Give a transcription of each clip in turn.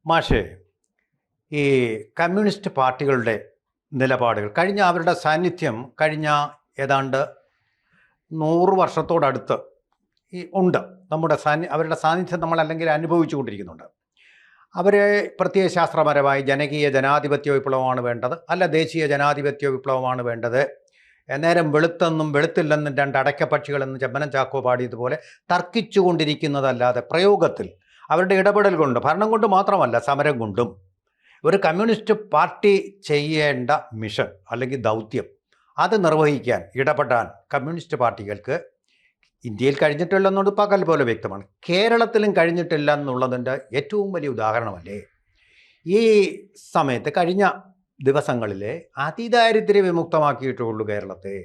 മാഷേ, ഈ കമ്മ്യൂണിസ്റ്റ് പാർട്ടികളുടെ നിലപാടുകൾ അവരുടെ സാന്നിധ്യം കഴിഞ്ഞ ഏതാണ്ട് 100 വർഷത്തോടടുത്ത് ഉണ്ട്. അവരുടെ സാന്നിധ്യം നമ്മൾ അല്ലെങ്കിൽ അനുഭവിച്ചു കൊണ്ടിരിക്കുന്നുണ്ട്. അവർ പ്രത്യയശാസ്ത്രപരമായി ജനകീയ ജനാധിപത്യ വിപ്ലവമാണ് വേണ്ടത്, അല്ല ദേശീയ ജനാധിപത്യ വിപ്ലവമാണ് വേണ്ടത്, നേരം വെളുത്തെന്നും വെളുത്തില്ലെന്നും രണ്ട് അടയ്ക്കപ്പക്ഷികളെന്ന് ചെമ്മനം ചാക്കോ പാടിയതുപോലെ തർക്കിച്ചു കൊണ്ടിരിക്കുന്നതല്ലാതെ പ്രയോഗത്തിൽ അവരുടെ ഇടപെടൽ കൊണ്ട്, ഭരണം കൊണ്ട് മാത്രമല്ല സമരം കൊണ്ടും, ഒരു കമ്മ്യൂണിസ്റ്റ് പാർട്ടി ചെയ്യേണ്ട മിഷൻ അല്ലെങ്കിൽ ദൗത്യം അത് നിർവഹിക്കാൻ ഇടപെടാൻ കമ്മ്യൂണിസ്റ്റ് പാർട്ടികൾക്ക് ഇന്ത്യയിൽ കഴിഞ്ഞിട്ടില്ല എന്നുള്ളത് പകൽ പോലെ വ്യക്തമാണ്. കേരളത്തിലും കഴിഞ്ഞിട്ടില്ല എന്നുള്ളതിൻ്റെ ഏറ്റവും വലിയ ഉദാഹരണമല്ലേ ഈ സമയത്ത് കഴിഞ്ഞ ദിവസങ്ങളിലെ അതിദാരിദ്ര്യ വിമുക്തമാക്കിയിട്ടുള്ളൂ കേരളത്തെ.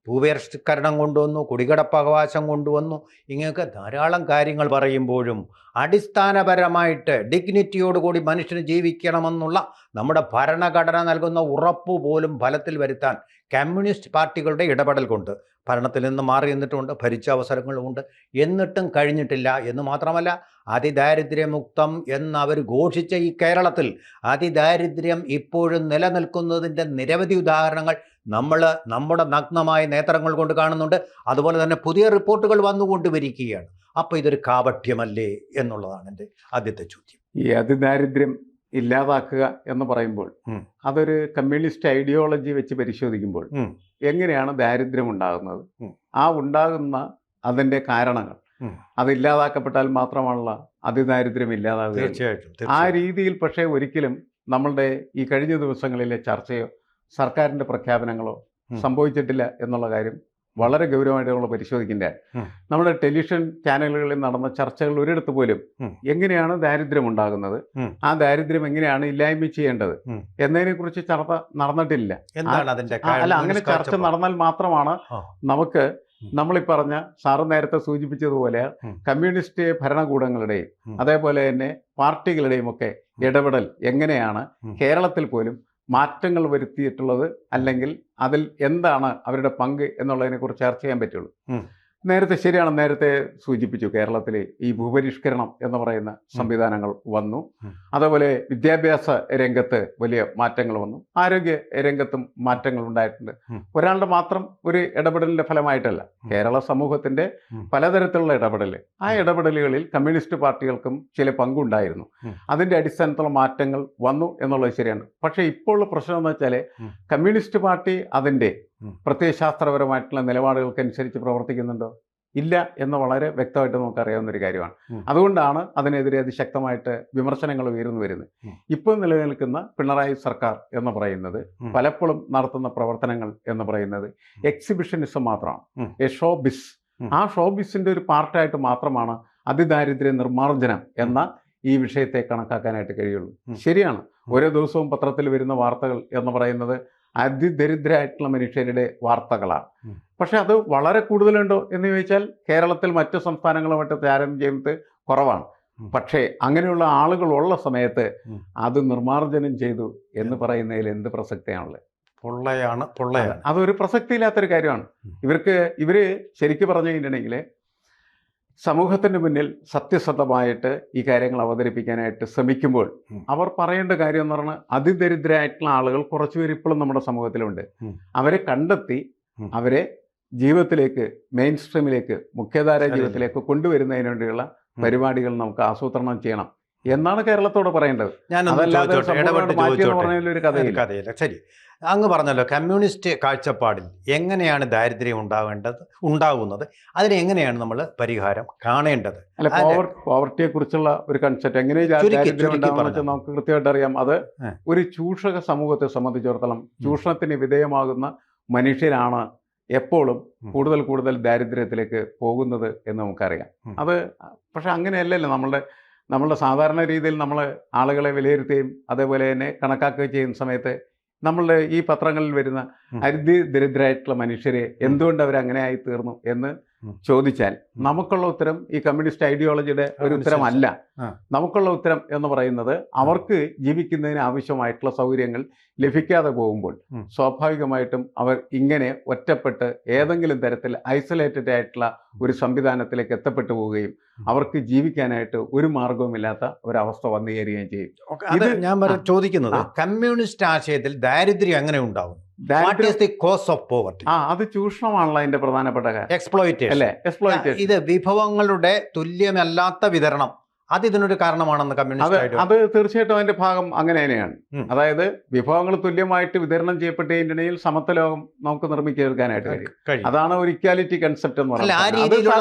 ഭൂപരിഷ്കരണം കൊണ്ടുവന്നു, കുടികിടപ്പവകാശം കൊണ്ടുവന്നു, ഇങ്ങനെയൊക്കെ ധാരാളം കാര്യങ്ങൾ പറയുമ്പോഴും അടിസ്ഥാനപരമായിട്ട് ഡിഗ്നിറ്റിയോടുകൂടി മനുഷ്യന് ജീവിക്കണമെന്നുള്ള നമ്മുടെ ഭരണഘടന നൽകുന്ന ഉറപ്പ് പോലും ഫലത്തിൽ വരുത്താൻ കമ്മ്യൂണിസ്റ്റ് പാർട്ടികളുടെ ഇടപെടൽ കൊണ്ട് ഭരണത്തിൽ നിന്ന് മാറി നിന്നിട്ടുമുണ്ട്, ഭരിച്ച അവസരങ്ങളുമുണ്ട്. എന്നിട്ടും കഴിഞ്ഞിട്ടില്ല എന്ന് മാത്രമല്ല, അതിദാരിദ്ര്യമുക്തം എന്നവർ ഘോഷിച്ച ഈ കേരളത്തിൽ അതിദാരിദ്ര്യം ഇപ്പോഴും നിലനിൽക്കുന്നതിൻ്റെ നിരവധി ഉദാഹരണങ്ങൾ നമ്മുടെ നഗ്നമായ നേത്രങ്ങൾ കൊണ്ട് കാണുന്നുണ്ട്. അതുപോലെ തന്നെ പുതിയ റിപ്പോർട്ടുകൾ വന്നുകൊണ്ടിരിക്കുകയാണ്. അപ്പോൾ ഇതൊരു കാപട്യമല്ലേ എന്നുള്ളതാണ് എൻ്റെ ആദ്യത്തെ ചോദ്യം. ഈ അതിദാരിദ്ര്യം ഇല്ലാതാക്കുക എന്ന് പറയുമ്പോൾ അതൊരു കമ്മ്യൂണിസ്റ്റ് ഐഡിയോളജി വെച്ച് പരിശോധിക്കുമ്പോൾ എങ്ങനെയാണ് ദാരിദ്ര്യം ഉണ്ടാകുന്നത്, ആ ഉണ്ടാകുന്ന അതിൻ്റെ കാരണങ്ങൾ അത് ഇല്ലാതാക്കപ്പെട്ടാൽ മാത്രമാണല്ലോ അതിദാരിദ്ര്യം ഇല്ലാതാകുക. തീർച്ചയായിട്ടും ആ രീതിയിൽ പക്ഷേ ഒരിക്കലും നമ്മളുടെ ഈ കഴിഞ്ഞ ദിവസങ്ങളിലെ ചർച്ചയോ സർക്കാരിൻ്റെ പ്രഖ്യാപനങ്ങളോ സംഭവിച്ചിട്ടില്ല എന്നുള്ള കാര്യം വളരെ ഗൗരവമായിട്ട് നമ്മൾ പരിശോധിക്കേണ്ടതാണ്. നമ്മുടെ ടെലിവിഷൻ ചാനലുകളിൽ നടന്ന ചർച്ചകൾ ഒരിടത്ത് പോലും എങ്ങനെയാണ് ദാരിദ്ര്യം ഉണ്ടാകുന്നത്, ആ ദാരിദ്ര്യം എങ്ങനെയാണ് ഇല്ലായ്മ ചെയ്യേണ്ടത് എന്നതിനെ കുറിച്ച് ചർച്ച നടന്നിട്ടില്ല. അല്ല, അങ്ങനെ ചർച്ച നടന്നാൽ മാത്രമാണ് നമുക്ക് നമ്മളീ പറഞ്ഞ സാറ് നേരത്തെ സൂചിപ്പിച്ചതുപോലെ കമ്മ്യൂണിസ്റ്റ് ഭരണകൂടങ്ങളുടെയും അതേപോലെ തന്നെ പാർട്ടികളുടെയും ഒക്കെ ഇടപെടൽ എങ്ങനെയാണ് കേരളത്തിൽ പോലും മാറ്റങ്ങൾ വരുത്തിയിട്ടുള്ളത്, അല്ലെങ്കിൽ അതിൽ എന്താണ് അവരുടെ പങ്ക് എന്നുള്ളതിനെക്കുറിച്ച് ചർച്ച ചെയ്യാൻ പറ്റുള്ളൂ. നേരത്തെ സൂചിപ്പിച്ചു, കേരളത്തിലെ ഈ ഭൂപരിഷ്കരണം എന്ന് പറയുന്ന സംവിധാനങ്ങൾ വന്നു. അതേപോലെ വിദ്യാഭ്യാസ രംഗത്ത് വലിയ മാറ്റങ്ങൾ വന്നു, ആരോഗ്യ രംഗത്തും മാറ്റങ്ങൾ ഉണ്ടായിട്ടുണ്ട്. ഒരാളുടെ മാത്രം ഒരു ഇടപെടലിന്റെ ഫലമായിട്ടല്ല, കേരള സമൂഹത്തിന്റെ പലതരത്തിലുള്ള ഇടപെടൽ. ആ ഇടപെടലുകളിൽ കമ്മ്യൂണിസ്റ്റ് പാർട്ടികൾക്കും ചില പങ്കുണ്ടായിരുന്നു. അതിന്റെ അടിസ്ഥാനത്തിലുള്ള മാറ്റങ്ങൾ വന്നു എന്നുള്ളത് ശരിയാണ്. പക്ഷേ ഇപ്പോൾ പ്രശ്നം എന്ന് വെച്ചാൽ കമ്മ്യൂണിസ്റ്റ് പാർട്ടി അതിൻ്റെ പ്രത്യയശാസ്ത്രപരമായിട്ടുള്ള നിലപാടുകൾക്കനുസരിച്ച് പ്രവർത്തിക്കുന്നുണ്ടോ? ഇല്ല എന്ന് വളരെ വ്യക്തമായിട്ട് നമുക്കറിയാവുന്ന ഒരു കാര്യമാണ്. അതുകൊണ്ടാണ് അതിനെതിരെ അതിശക്തമായിട്ട് വിമർശനങ്ങൾ ഉയർന്നു വരുന്നത്. ഇപ്പോൾ നിലനിൽക്കുന്ന പിണറായി സർക്കാർ എന്ന് പറയുന്നത് പലപ്പോഴും നടത്തുന്ന പ്രവർത്തനങ്ങൾ എന്ന് പറയുന്നത് എക്സിബിഷനിസം മാത്രമാണ്, ഷോബിസ്. ആ ഷോബിസിന്റെ ഒരു പാർട്ടായിട്ട് മാത്രമാണ് അതിദാരിദ്ര്യ നിർമ്മാർജ്ജനം എന്ന ഈ വിഷയത്തെ കണക്കാക്കാനായിട്ട് കഴിയുള്ളൂ. ശരിയാണ്, ഓരോ ദിവസവും പത്രത്തിൽ വരുന്ന വാർത്തകൾ എന്ന് പറയുന്നത് അതിദരിദ്രമായിട്ടുള്ള മനുഷ്യരുടെ വാർത്തകളാണ്. പക്ഷെ അത് വളരെ കൂടുതലുണ്ടോ എന്ന് ചോദിച്ചാൽ കേരളത്തിൽ മറ്റു സംസ്ഥാനങ്ങളുമായിട്ട് താരതമ്യം ചെയ്യുന്നത് കുറവാണ്. പക്ഷേ അങ്ങനെയുള്ള ആളുകളുള്ള സമയത്ത് അത് നിർമ്മാർജ്ജനം ചെയ്തു എന്ന് പറയുന്നതിൽ എന്ത് പ്രസക്തിയാണുള്ളത്? പൊള്ളയാണ്. അതൊരു പ്രസക്തിയില്ലാത്തൊരു കാര്യമാണ്. ഇവര് ശരിക്കും പറഞ്ഞു കഴിഞ്ഞിട്ടുണ്ടെങ്കിൽ സമൂഹത്തിൻ്റെ മുന്നിൽ സത്യസന്ധമായിട്ട് ഈ കാര്യങ്ങൾ അവതരിപ്പിക്കാനായിട്ട് ശ്രമിക്കുമ്പോൾ അവർ പറയേണ്ട കാര്യം എന്ന് പറഞ്ഞാൽ അതിദരിദ്രമായിട്ടുള്ള ആളുകൾ കുറച്ചുപേർ ഇപ്പോഴും നമ്മുടെ സമൂഹത്തിലുണ്ട്. അവരെ കണ്ടെത്തി അവരെ ജീവിതത്തിലേക്ക്, മെയിൻ സ്ട്രീമിലേക്ക്, മുഖ്യധാര ജീവിതത്തിലേക്ക് കൊണ്ടുവരുന്നതിന് വേണ്ടിയുള്ള പരിപാടികൾ നമുക്ക് ആസൂത്രണം ചെയ്യണം എന്നാണ് കേരളത്തോട് പറയേണ്ടത്. ഒരു കഥയില്ല. ശരി, അങ്ങ് പറഞ്ഞല്ലോ കമ്മ്യൂണിസ്റ്റ് കാഴ്ചപ്പാടിൽ എങ്ങനെയാണ് ദാരിദ്ര്യം ഉണ്ടാകുന്നത്, അതിനെങ്ങനെയാണ് നമ്മൾ പരിഹാരം കാണേണ്ടത്? അല്ല, പോവർട്ടിയെ കുറിച്ചുള്ള ഒരു കൺസെപ്റ്റ് എങ്ങനെ ദാരിദ്ര്യം ഉണ്ടാകുന്ന നമുക്ക് കൃത്യമായിട്ട് അറിയാം. അത് ഒരു ചൂഷക സമൂഹത്തെ സംബന്ധിച്ചിടത്തോളം ചൂഷണത്തിന് വിധേയമാകുന്ന മനുഷ്യരാണ് എപ്പോഴും കൂടുതൽ ദാരിദ്ര്യത്തിലേക്ക് പോകുന്നത് എന്ന് നമുക്കറിയാം. അത് പക്ഷെ അങ്ങനെയല്ലല്ലോ നമ്മളുടെ സാധാരണ രീതിയിൽ നമ്മൾ ആളുകളെ വിലയിരുത്തുകയും അതേപോലെ തന്നെ കണക്കാക്കുകയും ചെയ്യുന്ന സമയത്ത് നമ്മളുടെ ഈ പത്രങ്ങളിൽ വരുന്ന ദരിദ്രരായിട്ടുള്ള മനുഷ്യരെ എന്തുകൊണ്ട് അവരങ്ങനെ ആയി തീർന്നു എന്ന് ചോദിച്ചാൽ നമുക്കുള്ള ഉത്തരം ഈ കമ്മ്യൂണിസ്റ്റ് ഐഡിയോളജിയുടെ ഒരു ഉത്തരമല്ല. നമുക്കുള്ള ഉത്തരം എന്ന് പറയുന്നത് അവർക്ക് ജീവിക്കുന്നതിന് ആവശ്യമായിട്ടുള്ള സൗകര്യങ്ങൾ ലഭിക്കാതെ പോകുമ്പോൾ സ്വാഭാവികമായിട്ടും അവർ ഇങ്ങനെ ഒറ്റപ്പെട്ട് ഏതെങ്കിലും തരത്തിൽ ഐസൊലേറ്റഡ് ആയിട്ടുള്ള ഒരു സംവിധാനത്തിലേക്ക് എത്തപ്പെട്ടു പോവുകയും അവർക്ക് ജീവിക്കാനായിട്ട് ഒരു മാർഗവുമില്ലാത്ത ഒരവസ്ഥ വന്നു ചേരുകയും ചെയ്യും. അത് ഞാൻ ചോദിക്കുന്നത്, കമ്മ്യൂണിസ്റ്റ് ആശയത്തിൽ ദാരിദ്ര്യം എങ്ങനെ ഉണ്ടാവും? അത് ചൂഷണമാണല്ലോ അതിന്റെ പ്രധാനപ്പെട്ട കാര്യം. എക്സ്പ്ലോയിറ്റേഷൻ അല്ലേ? എക്സ്പ്ലോയിറ്റേഷൻ. ഇത് വിഭവങ്ങളുടെ തുല്യമല്ലാത്ത വിതരണം, അത് ഇതിനൊരു കാരണമാണെന്ന് കമ്മ്യൂണിസ്റ്റ്. അത് തീർച്ചയായിട്ടും അതിന്റെ ഭാഗം അങ്ങനെ തന്നെയാണ്. അതായത് വിഭവങ്ങൾ തുല്യമായിട്ട് വിതരണം ചെയ്യപ്പെട്ടതിനിടയിൽ സമത്വ ലോകം നമുക്ക് നിർമ്മിച്ചെടുക്കാനായിട്ട് കഴിയും. അതാണ് ഒരു ഇക്വാലിറ്റി കൺസെപ്റ്റ് എന്ന് പറയുന്നത്.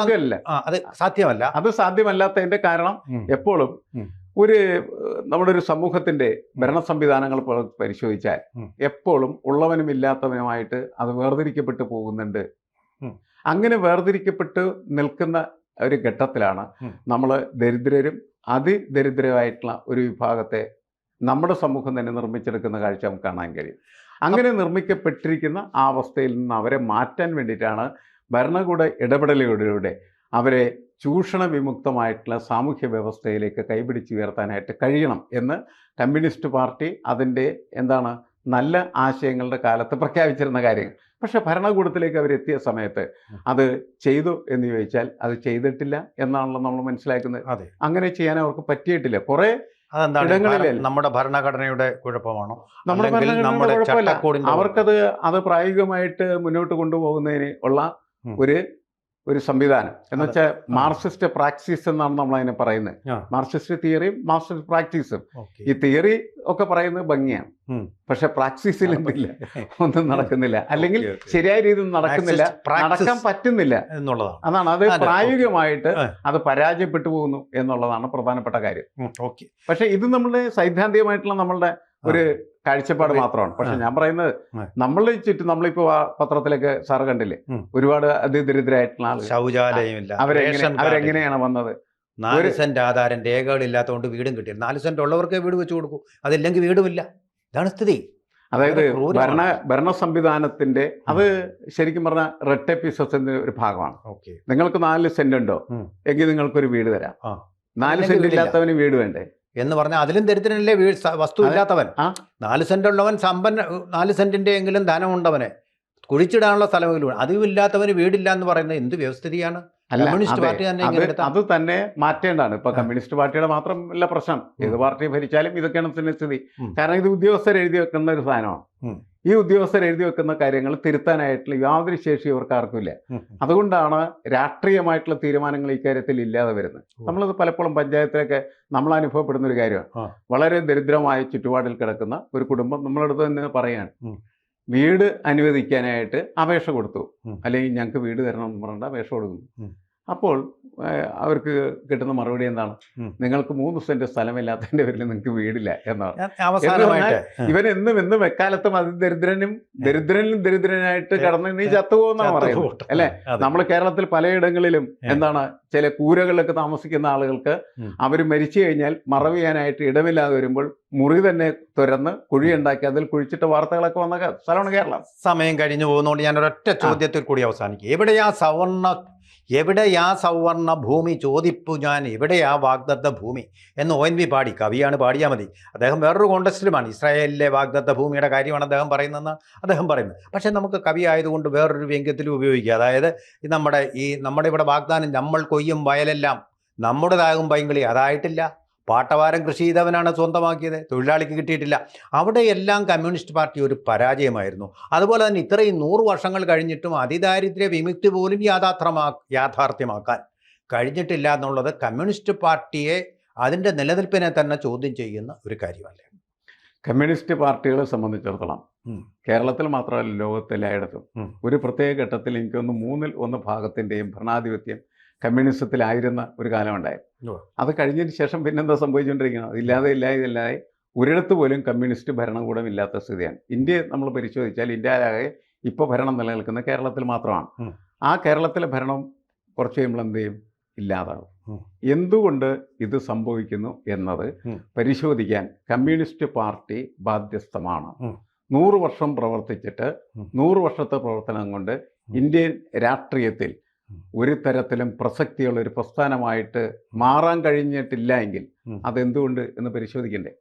അത് സാധ്യമല്ല. അത് സാധ്യമല്ലാത്തതിന്റെ കാരണം എപ്പോഴും നമ്മുടെ ഒരു സമൂഹത്തിന്റെ ഭരണ സംവിധാനങ്ങൾ പരിശോധിച്ചാൽ എപ്പോഴും ഉള്ളവനും ഇല്ലാത്തവനുമായിട്ട് അത് വേർതിരിക്കപ്പെട്ടു പോകുന്നുണ്ട്. അങ്ങനെ വേർതിരിക്കപ്പെട്ട് നിൽക്കുന്ന ഒരു ഘട്ടത്തിലാണ് നമ്മൾ ദരിദ്രരും അതിദരിദ്രമായിട്ടുള്ള ഒരു വിഭാഗത്തെ നമ്മുടെ സമൂഹം തന്നെ നിർമ്മിച്ചെടുക്കുന്ന കാഴ്ച നമുക്ക് കാണാൻ കഴിയും. അങ്ങനെ നിർമ്മിക്കപ്പെട്ടിരിക്കുന്ന ആ അവസ്ഥയിൽ നിന്ന് അവരെ മാറ്റാൻ വേണ്ടിയിട്ടാണ് ഭരണകൂട ഇടപെടലുകളിലൂടെ അവരെ ചൂഷണ വിമുക്തമായിട്ടുള്ള സാമൂഹ്യ വ്യവസ്ഥയിലേക്ക് കൈപിടിച്ചുയർത്താനായിട്ട് കഴിയണം എന്ന് കമ്മ്യൂണിസ്റ്റ് പാർട്ടി അതിൻ്റെ നല്ല ആശയങ്ങളുടെ കാലത്ത് പ്രഖ്യാപിച്ചിരുന്ന കാര്യങ്ങൾ. പക്ഷെ ഭരണകൂടത്തിലേക്ക് അവരെത്തിയ സമയത്ത് അത് ചെയ്തു എന്ന് ചോദിച്ചാൽ അത് ചെയ്തിട്ടില്ല എന്നാണല്ലോ നമ്മൾ മനസ്സിലാക്കുന്നത്. അങ്ങനെ ചെയ്യാൻ അവർക്ക് പറ്റിയിട്ടില്ല. കുറെ ഇടങ്ങളിൽ നമ്മുടെ ഭരണഘടനയുടെ കുഴപ്പമാണോ? നമ്മുടെ ഭരണഘടനയുടെ കുഴപ്പമില്ല. അവർക്കത് പ്രായോഗികമായിട്ട് മുന്നോട്ട് കൊണ്ടുപോകുന്നതിന് ഉള്ള ഒരു സംവിധാനം എന്ന് വെച്ചാൽ മാർക്സിസ്റ്റ് പ്രാക്ടീസ് എന്നാണ് നമ്മൾ അതിനെ പറയുന്നത്. മാർക്സിസ്റ്റ് തിയറിയും മാർക്സിസ്റ്റ് പ്രാക്ടീസും. ഈ തിയറി ഒക്കെ പറയുന്നത് ഭംഗിയാണ്, പക്ഷെ പ്രാക്ടീസിൽ എന്തില്ല, ഒന്നും നടക്കുന്നില്ല, അല്ലെങ്കിൽ ശരിയായ രീതിയിൽ നടക്കുന്നില്ല, നടക്കാൻ പറ്റുന്നില്ല എന്നുള്ളതാണ്. അതാണ് അത് പ്രായോഗികമായിട്ട് അത് പരാജയപ്പെട്ടു പോകുന്നു എന്നുള്ളതാണ് പ്രധാനപ്പെട്ട കാര്യം. പക്ഷെ ഇത് നമ്മളുടെ സൈദ്ധാന്തികമായിട്ടുള്ള നമ്മളുടെ ഒരു കാഴ്ചപ്പാട് മാത്രമാണ്. പക്ഷെ ഞാൻ പറയുന്നത് നമ്മളെ ചുറ്റും നമ്മളിപ്പോ പത്രത്തിലൊക്കെ സാറ് കണ്ടില്ലേ, ഒരുപാട് അതിദരിദ്രരായിട്ടുള്ള ആളുകൾ, ശൗചാലയമില്ല, അവരെങ്ങനെയാണ് വന്നത്? 4 സെന്റ് ആധാരം, രേഖകളില്ലാത്തതുകൊണ്ട് വീടും കിട്ടില്ല. 4 സെന്റ് ഉള്ളവർക്ക് വീട് വെച്ച് കൊടുക്കും, അതില്ലെങ്കിൽ വീടുമില്ല. ഇതാണ് സ്ഥിതി. അതായത് ഭരണ സംവിധാനത്തിന്റെ അത് ശരിക്കും പറഞ്ഞാൽ റെട്ടേപ്പിസത്തിന്റെ ഒരു ഭാഗമാണ്. നിങ്ങൾക്ക് 4 സെന്റ് ഉണ്ടോ എങ്കിൽ നിങ്ങൾക്കൊരു വീട് തരാം. 4 സെന്റ് ഇല്ലാത്തവന് വീട് വേണ്ടേ എന്ന് പറഞ്ഞാൽ അതിലും ദരിദ്രനല്ലേ വസ്തു ഇല്ലാത്തവൻ. 4 സെന്റ് ഉള്ളവൻ 4 സെന്റിന്റെ എങ്കിലും ധനമുണ്ടവനെ കുഴിച്ചിടാനുള്ള സ്ഥലമെങ്കിലും, അതും ഇല്ലാത്തവന് വീടില്ല എന്ന് പറയുന്നത് എന്ത് വ്യവസ്ഥിതിയാണ്? കമ്മ്യൂണിസ്റ്റ് പാർട്ടി അത് തന്നെ മാറ്റേണ്ടതാണ്. ഇപ്പൊ കമ്മ്യൂണിസ്റ്റ് പാർട്ടിയുടെ മാത്രമല്ല പ്രശ്നം, ഏത് പാർട്ടി ഭരിച്ചാലും ഇതൊക്കെയാണ് തന്നെ സ്ഥിതി. കാരണം ഇത് ഉദ്യോഗസ്ഥർ എഴുതി വെക്കുന്ന ഒരു സാധനമാണ്. ഈ ഉദ്യോഗസ്ഥർ എഴുതി വെക്കുന്ന കാര്യങ്ങൾ തിരുത്താനായിട്ടുള്ള യാതൊരു ശേഷി ഇവർക്ക് ആർക്കുമില്ല. അതുകൊണ്ടാണ് രാഷ്ട്രീയമായിട്ടുള്ള തീരുമാനങ്ങൾ ഇക്കാര്യത്തിൽ ഇല്ലാതെ വരുന്നത്. നമ്മളത് പലപ്പോഴും പഞ്ചായത്തിലൊക്കെ നമ്മൾ അനുഭവപ്പെടുന്ന ഒരു കാര്യമാണ്. വളരെ ദരിദ്രമായ ചുറ്റുപാടിൽ കിടക്കുന്ന ഒരു കുടുംബം നമ്മളടുത്ത് തന്നെ പറയാണ്, വീട് അനുവദിക്കാനായിട്ട് അപേക്ഷ കൊടുത്തു, അല്ലെങ്കിൽ ഞങ്ങൾക്ക് വീട് തരണം എന്ന് പറഞ്ഞിട്ട് അപേക്ഷ കൊടുക്കുന്നു. അപ്പോൾ അവർക്ക് കിട്ടുന്ന മറുപടി എന്താണ്? നിങ്ങൾക്ക് 3 സെന്റ് സ്ഥലമില്ലാത്തതിന്റെ പേരിൽ നിങ്ങൾക്ക് വീടില്ല എന്നാണ്. ഇവനെന്നും എക്കാലത്തും അതിദരിദ്രനും ദരിദ്രനായിട്ട് കടന്ന് നീ ചത്തുപോകുന്നാണ് പറയുന്നത്, അല്ലെ? നമ്മൾ കേരളത്തിൽ പലയിടങ്ങളിലും ചില കൂരകളിലൊക്കെ താമസിക്കുന്ന ആളുകൾക്ക് അവർ മരിച്ചു കഴിഞ്ഞാൽ മറവ് ചെയ്യാനായിട്ട് ഇടമില്ലാതെ വരുമ്പോൾ മുറി തന്നെ തുറന്ന് കുഴിയുണ്ടാക്കി അതിൽ കുഴിച്ചിട്ട വാർത്തകളൊക്കെ വന്ന സ്ഥലമാണ് കേരളം. സമയം കഴിഞ്ഞു പോകുന്നതുകൊണ്ട് ഞാൻ ഒരൊറ്റ ചോദ്യത്തിൽ കൂടി അവസാനിക്കും. എവിടെയാ സവർണ ഭൂമി ചോദിപ്പു ഞാൻ, എവിടെയാ വാഗ്ദത്ത ഭൂമി എന്ന് ONV പാടി. കവിയാണ്, പാടിയാൽ മതി. അദ്ദേഹം വേറൊരു കോണ്ടക്സ്റ്റിലുമാണ്, ഇസ്രായേലിലെ വാഗ്ദത്ത ഭൂമിയുടെ കാര്യമാണ് അദ്ദേഹം പറയുന്നതെന്ന് അദ്ദേഹം പറയുന്നത്. പക്ഷേ നമുക്ക് കവി ആയതുകൊണ്ട് വേറൊരു വ്യംഗ്യത്തിലും ഉപയോഗിക്കുക. അതായത് നമ്മുടെ ഇവിടെ വാഗ്ദാനം, നമ്മൾ കൊയ്യും വയലെല്ലാം നമ്മുടേതാകും പൈങ്കിളി, അതായിട്ടില്ല. പാട്ടവാരം കൃഷി ചെയ്തവനാണ് സ്വന്തമാക്കിയത്, തൊഴിലാളിക്ക് കിട്ടിയിട്ടില്ല. അവിടെയെല്ലാം കമ്മ്യൂണിസ്റ്റ് പാർട്ടി ഒരു പരാജയമായിരുന്നു. അതുപോലെ തന്നെ ഇത്രയും 100 വർഷങ്ങൾ കഴിഞ്ഞിട്ടും അതിദാരിദ്ര്യ വിമുക്തി പോലും യാഥാർത്ഥ്യമാക്കാൻ കഴിഞ്ഞിട്ടില്ല എന്നുള്ളത് കമ്മ്യൂണിസ്റ്റ് പാർട്ടിയെ, അതിൻ്റെ നിലനിൽപ്പിനെ തന്നെ ചോദ്യം ചെയ്യുന്ന ഒരു കാര്യമല്ലേ? കമ്മ്യൂണിസ്റ്റ് പാർട്ടികളെ സംബന്ധിച്ചിടത്തോളം കേരളത്തിൽ മാത്രമല്ല, ലോകത്തെല്ലായിടത്തും ഒരു പ്രത്യേക ഘട്ടത്തിൽ എനിക്കൊന്ന് 1/3 ഭാഗത്തിൻ്റെയും ഭരണാധിപത്യം കമ്മ്യൂണിസത്തിലായിരുന്ന ഒരു കാലമുണ്ടായി. അത് കഴിഞ്ഞതിന് ശേഷം പിന്നെന്താ സംഭവിച്ചുകൊണ്ടിരിക്കുന്നത്? ഇതില്ലാതെ ഒരിടത്ത് പോലും കമ്മ്യൂണിസ്റ്റ് ഭരണകൂടം ഇല്ലാത്ത സ്ഥിതിയാണ്. ഇന്ത്യയെ നമ്മൾ പരിശോധിച്ചാൽ ഇന്ത്യയിലാകെ ഇപ്പോൾ ഭരണം നിലനിൽക്കുന്ന കേരളത്തിൽ മാത്രമാണ്. ആ കേരളത്തിലെ ഭരണം കുറച്ച് കഴിയുമ്പോൾ എന്ത് ചെയ്യും? ഇല്ലാതാകും. എന്തുകൊണ്ട് ഇത് സംഭവിക്കുന്നു എന്നത് പരിശോധിക്കാൻ കമ്മ്യൂണിസ്റ്റ് പാർട്ടി ബാധ്യസ്ഥമാണ്. 100 വർഷം പ്രവർത്തിച്ചിട്ട് 100 വർഷത്തെ പ്രവർത്തനം കൊണ്ട് ഇന്ത്യൻ രാഷ്ട്രീയത്തിൽ ഒരു തരത്തിലും പ്രസക്തിയുള്ള ഒരു പ്രസ്ഥാനമായിട്ട് മാറാൻ കഴിഞ്ഞിട്ടില്ല എങ്കിൽ അതെന്തുകൊണ്ട് എന്ന് പരിശോധിക്കണ്ടേ?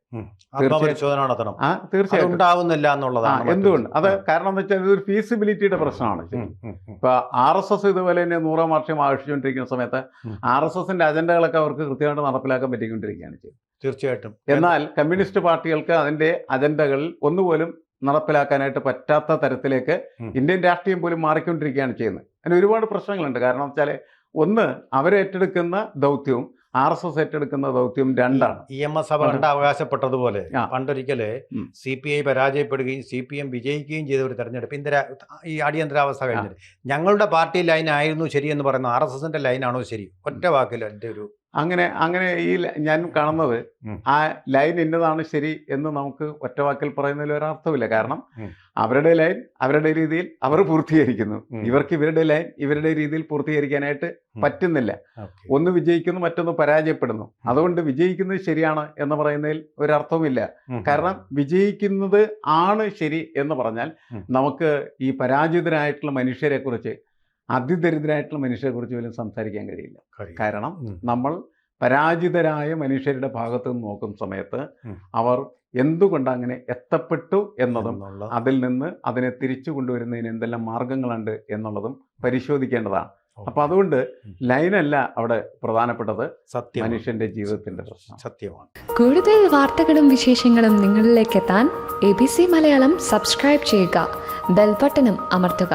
ആത്മപരിശോധന നടത്തണം. തീർച്ചയായിട്ടും ഉണ്ടാവുന്നില്ല എന്നുള്ളതാണ്. എന്തുകൊണ്ട്? അത് കാരണം എന്ന് വെച്ചാൽ ഇതൊരു ഫീസിബിലിറ്റിയുടെ പ്രശ്നമാണ്. ഇപ്പൊ RSS ഇതുപോലെ തന്നെ 100ാം വാർഷികം ആഘോഷിച്ചുകൊണ്ടിരിക്കുന്ന സമയത്ത് RSSന്റെ അജണ്ടകളൊക്കെ അവർക്ക് കൃത്യമായിട്ട് നടപ്പിലാക്കാൻ പറ്റിക്കൊണ്ടിരിക്കുകയാണ് ചെയ്യുന്നത്. തീർച്ചയായിട്ടും. എന്നാൽ കമ്മ്യൂണിസ്റ്റ് പാർട്ടികൾക്ക് അതിന്റെ അജണ്ടകൾ ഒന്നുപോലും നടപ്പിലാക്കാനായിട്ട് പറ്റാത്ത തരത്തിലേക്ക് ഇന്ത്യൻ രാഷ്ട്രീയം പോലും മാറിക്കൊണ്ടിരിക്കുകയാണ് ചെയ്യുന്നത്. അതിന് ഒരുപാട് പ്രശ്നങ്ങളുണ്ട്. കാരണം വെച്ചാൽ ഒന്ന്, അവരേറ്റെടുക്കുന്ന ദൗത്യവും RSS ഏറ്റെടുക്കുന്ന ദൗത്യവും രണ്ടാണ്. EMS സഭ കണ്ട് അവകാശപ്പെട്ടതുപോലെ പണ്ടൊരിക്കല് CPI പരാജയപ്പെടുകയും CPM വിജയിക്കുകയും ചെയ്ത ഒരു തെരഞ്ഞെടുപ്പ് ഈ അടിയന്തരാവസ്ഥ കഴിഞ്ഞിട്ട് ഞങ്ങളുടെ പാർട്ടി ലൈൻ ആയിരുന്നു ശരിയെന്ന് പറയുന്ന RSSന്റെ ലൈനാണോ ശരി? ഒറ്റ വാക്കിൽ എൻ്റെ ഒരു അങ്ങനെ ഈ ഞാൻ കാണുന്നത് ആ ലൈൻ ഇന്നതാണ് ശരി എന്ന് നമുക്ക് ഒറ്റവാക്കിൽ പറയുന്നതിൽ ഒരർത്ഥമില്ല. കാരണം അവരുടെ ലൈൻ അവരുടെ രീതിയിൽ അവർ പൂർത്തീകരിക്കുന്നു, ഇവർക്ക് ഇവരുടെ ലൈൻ ഇവരുടെ രീതിയിൽ പൂർത്തീകരിക്കാനായിട്ട് പറ്റുന്നില്ല. ഒന്ന് വിജയിക്കുന്നു, മറ്റൊന്ന് പരാജയപ്പെടുന്നു. അതുകൊണ്ട് വിജയിക്കുന്നത് ശരിയാണ് എന്ന് പറയുന്നതിൽ ഒരർത്ഥവുമില്ല. കാരണം വിജയിക്കുന്നത് ആണ് ശരി എന്ന് പറഞ്ഞാൽ നമുക്ക് ഈ പരാജിതരായിട്ടുള്ള മനുഷ്യരെ കുറിച്ച്, അതിദരിദ്രരായിട്ടുള്ള മനുഷ്യരെ കുറിച്ച് പോലും സംസാരിക്കാൻ കഴിയില്ല. കാരണം നമ്മൾ പരാജിതരായ മനുഷ്യരുടെ ഭാഗത്ത് നിന്ന് നോക്കുന്ന സമയത്ത് അവർ എന്തുകൊണ്ട് അങ്ങനെ എത്തപ്പെട്ടു എന്നതും അതിൽ നിന്ന് അതിനെ തിരിച്ചു കൊണ്ടുവരുന്നതിന് എന്തെല്ലാം മാർഗങ്ങളുണ്ട് എന്നുള്ളതും പരിശോധിക്കേണ്ടതാണ്. അപ്പൊ അതുകൊണ്ട് ലൈനല്ല അവിടെ പ്രധാനപ്പെട്ടത്, മനുഷ്യന്റെ ജീവിതത്തിന്റെ പ്രശ്നം. സത്യമാണ്. കൂടുതൽ വാർത്തകളും വിശേഷങ്ങളും നിങ്ങളിലേക്ക് എത്താൻ ABC മലയാളം സബ്സ്ക്രൈബ് ചെയ്യുക, ബെൽബട്ടനും അമർത്തുക.